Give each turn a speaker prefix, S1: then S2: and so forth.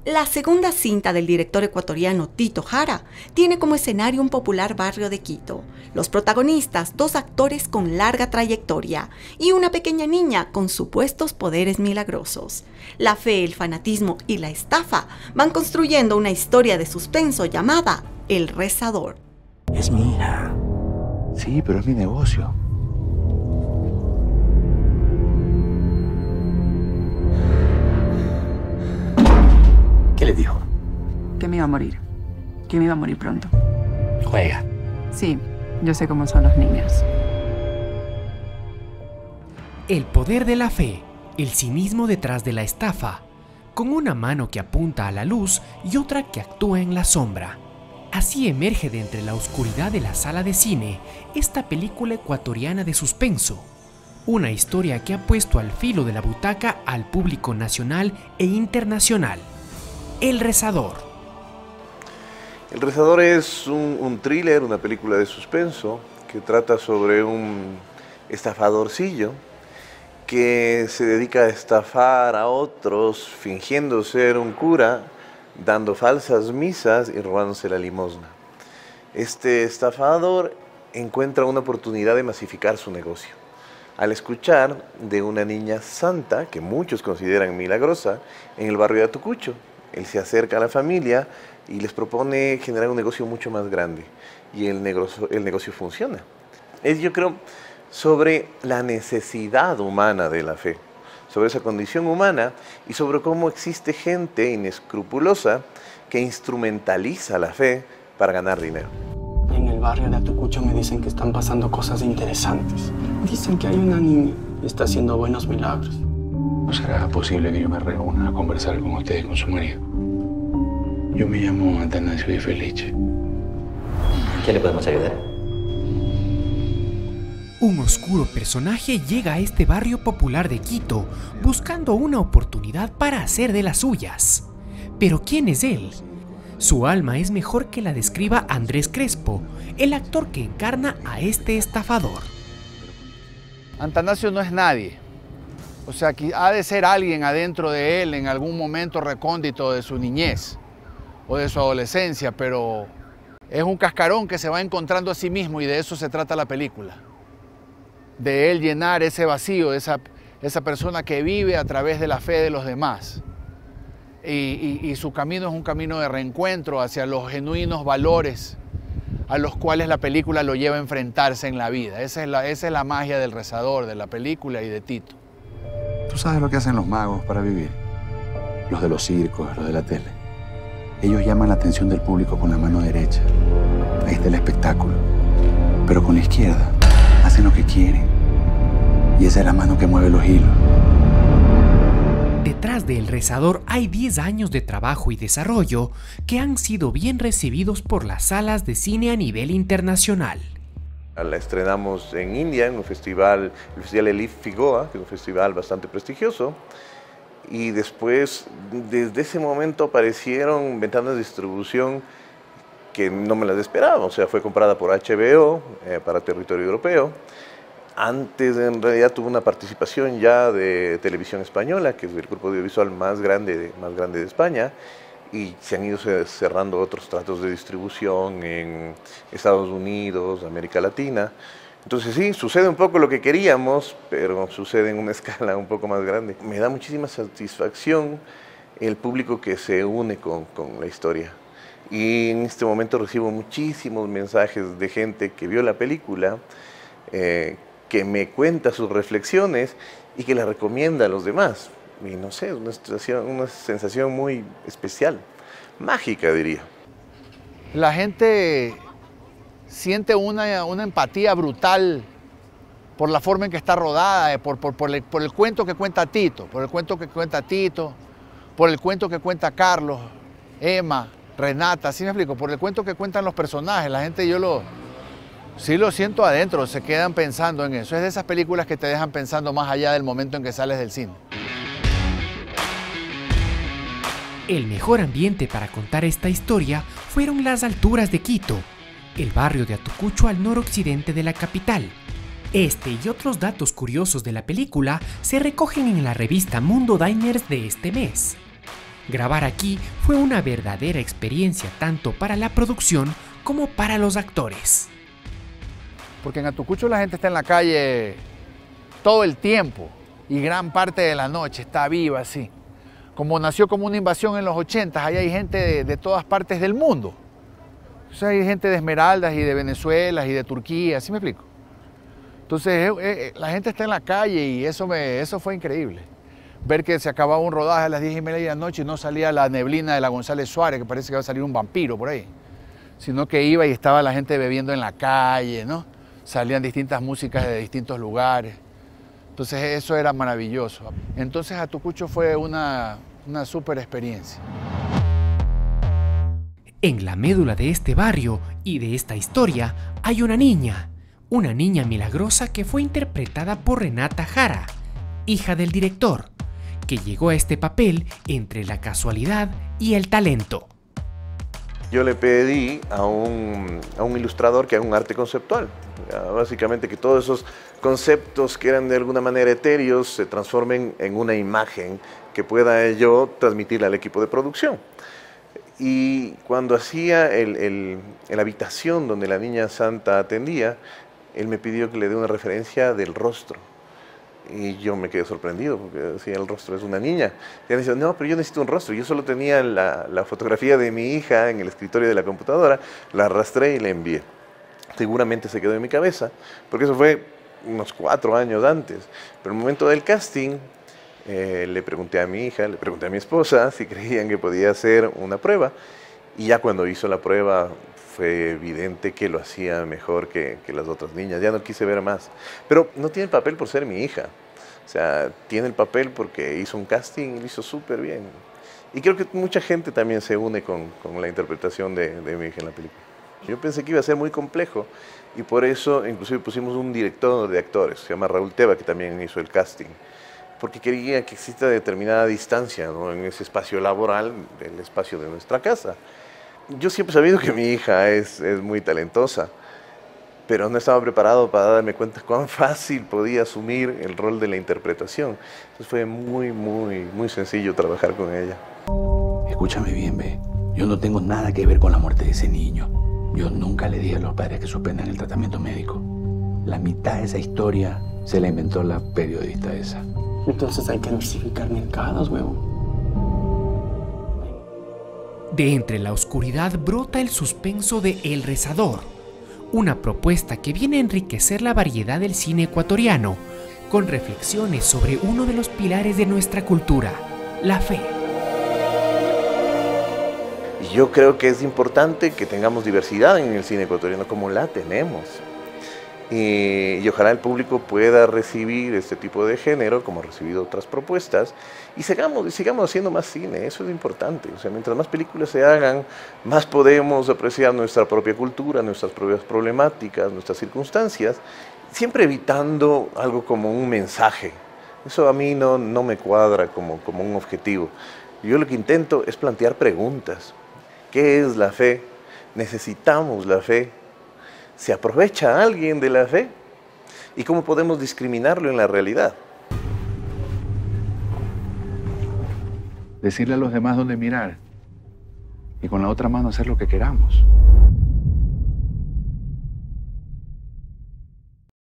S1: La segunda cinta del director ecuatoriano Tito Jara tiene como escenario un popular barrio de Quito. Los protagonistas, dos actores con larga trayectoria y una pequeña niña con supuestos poderes milagrosos. La fe, el fanatismo y la estafa van construyendo una historia de suspenso llamada El Rezador.
S2: Es mi hija. Sí, pero es mi negocio. ¿Qué le dijo?
S3: Que me iba a morir. Que me iba a morir pronto.
S2: Juega.
S3: Sí, yo sé cómo son los niños.
S4: El poder de la fe, el cinismo detrás de la estafa, con una mano que apunta a la luz y otra que actúa en la sombra. Así emerge de entre la oscuridad de la sala de cine esta película ecuatoriana de suspenso. Una historia que ha puesto al filo de la butaca al público nacional e internacional. El Rezador.
S5: El Rezador es un thriller, una película de suspenso que trata sobre un estafadorcillo que se dedica a estafar a otros fingiendo ser un cura, dando falsas misas y robándose la limosna. Este estafador encuentra una oportunidad de masificar su negocio al escuchar de una niña santa, que muchos consideran milagrosa, en el barrio de Atucucho. Él se acerca a la familia y les propone generar un negocio mucho más grande. Y el negocio funciona. Es, yo creo, sobre la necesidad humana de la fe, sobre esa condición humana y sobre cómo existe gente inescrupulosa que instrumentaliza la fe para ganar dinero.
S6: En el barrio de Atucucho me dicen que están pasando cosas interesantes. Dicen que hay una niña y está haciendo buenos milagros.
S2: ¿No será posible que yo me reúna a conversar con usted y con su marido? Yo me llamo Atanasio Di Felice.
S7: ¿En qué le podemos ayudar?
S4: Un oscuro personaje llega a este barrio popular de Quito buscando una oportunidad para hacer de las suyas. ¿Pero quién es él? Su alma es mejor que la describa Andrés Crespo, el actor que encarna a este estafador.
S8: Atanasio no es nadie. O sea, que ha de ser alguien adentro de él en algún momento recóndito de su niñez o de su adolescencia, pero es un cascarón que se va encontrando a sí mismo y de eso se trata la película. De él llenar ese vacío, esa persona que vive a través de la fe de los demás. Y su camino es un camino de reencuentro hacia los genuinos valores a los cuales la película lo lleva a enfrentarse en la vida. Esa es la magia del Rezador, de la película y de Tito.
S2: ¿Tú sabes lo que hacen los magos para vivir? Los de los circos, los de la tele. Ellos llaman la atención del público con la mano derecha. Ahí está el espectáculo. Pero con la izquierda hacen lo que quieren. Y esa es la mano que mueve los hilos.
S4: Detrás de El Rezador hay 10 años de trabajo y desarrollo que han sido bien recibidos por las salas de cine a nivel internacional.
S5: La estrenamos en India, en un festival, el Festival Elif Figoa, que es un festival bastante prestigioso. Y después, desde ese momento, aparecieron ventanas de distribución que no me las esperaba. O sea, fue comprada por HBO para territorio europeo. Antes, en realidad, tuvo una participación ya de Televisión Española, que es el grupo audiovisual más grande de España, y se han ido cerrando otros tratos de distribución en Estados Unidos, América Latina. Entonces sí, sucede un poco lo que queríamos, pero sucede en una escala un poco más grande. Me da muchísima satisfacción el público que se une con la historia. Y en este momento recibo muchísimos mensajes de gente que vio la película, que me cuenta sus reflexiones y que la recomienda a los demás. Y no sé, una sensación muy especial, mágica diría.
S8: La gente siente una empatía brutal por la forma en que está rodada, por el cuento que cuenta Tito, por el cuento que cuenta Tito, por el cuento que cuenta Carlos, Emma, Renata, ¿sí me explico? Por el cuento que cuentan los personajes. La gente sí lo siento adentro, se quedan pensando en eso. Es de esas películas que te dejan pensando más allá del momento en que sales del cine.
S4: El mejor ambiente para contar esta historia fueron las alturas de Quito, el barrio de Atucucho al noroccidente de la capital. Este y otros datos curiosos de la película se recogen en la revista Mundo Diners de este mes. Grabar aquí fue una verdadera experiencia tanto para la producción como para los actores.
S8: Porque en Atucucho la gente está en la calle todo el tiempo y gran parte de la noche está viva así. Como nació como una invasión en los 80, ahí hay gente de todas partes del mundo. O sea, hay gente de Esmeraldas y de Venezuela y de Turquía, ¿sí me explico? Entonces la gente está en la calle y eso fue increíble. Ver que se acababa un rodaje a las 10:30 de la noche y no salía la neblina de la González Suárez, que parece que va a salir un vampiro por ahí, sino que iba y estaba la gente bebiendo en la calle, ¿no? Salían distintas músicas de distintos lugares. Entonces eso era maravilloso. Entonces Atucucho fue una súper experiencia.
S4: En la médula de este barrio y de esta historia hay una niña milagrosa que fue interpretada por Renata Jara, hija del director, que llegó a este papel entre la casualidad y el talento.
S5: Yo le pedí a un ilustrador que haga un arte conceptual. Básicamente que todos esos conceptos que eran de alguna manera etéreos se transformen en una imagen que pueda yo transmitirle al equipo de producción. Y cuando hacía la habitación donde la niña santa atendía, él me pidió que le dé una referencia del rostro. Y yo me quedé sorprendido porque decía, el rostro es una niña. Y él decía, no, pero yo necesito un rostro. Yo solo tenía la fotografía de mi hija en el escritorio de la computadora, la arrastré y la envié. Seguramente se quedó en mi cabeza, porque eso fue unos 4 años antes. Pero en el momento del casting, le pregunté a mi hija, le pregunté a mi esposa si creían que podía hacer una prueba. Y ya cuando hizo la prueba, fue evidente que lo hacía mejor que las otras niñas. Ya no quise ver más. Pero no tiene el papel por ser mi hija. O sea, tiene el papel porque hizo un casting y lo hizo súper bien. Y creo que mucha gente también se une con la interpretación de mi hija en la película. Yo pensé que iba a ser muy complejo y por eso inclusive pusimos un director de actores, se llama Raúl Teba, que también hizo el casting. Porque quería que exista determinada distancia, ¿no?, en ese espacio laboral, el espacio de nuestra casa. Yo siempre he sabido que mi hija es muy talentosa, pero no estaba preparado para darme cuenta cuán fácil podía asumir el rol de la interpretación. Entonces fue muy sencillo trabajar con ella.
S2: Escúchame bien, ve. Yo no tengo nada que ver con la muerte de ese niño. Yo nunca le dije a los padres que suspendan el tratamiento médico. La mitad de esa historia se la inventó la periodista esa.
S6: Entonces hay que diversificar mercados, huevo.
S4: De entre la oscuridad brota el suspenso de El Rezador, una propuesta que viene a enriquecer la variedad del cine ecuatoriano, con reflexiones sobre uno de los pilares de nuestra cultura, la fe.
S5: Yo creo que es importante que tengamos diversidad en el cine ecuatoriano como la tenemos. Y ojalá el público pueda recibir este tipo de género, como ha recibido otras propuestas, y sigamos haciendo más cine. Eso es importante. O sea, mientras más películas se hagan, más podemos apreciar nuestra propia cultura, nuestras propias problemáticas, nuestras circunstancias, siempre evitando algo como un mensaje. Eso a mí no me cuadra como un objetivo. Yo lo que intento es plantear preguntas. ¿Qué es la fe? ¿Necesitamos la fe? ¿Se aprovecha alguien de la fe? ¿Y cómo podemos discriminarlo en la realidad?
S2: Decirle a los demás dónde mirar y con la otra mano hacer lo que queramos.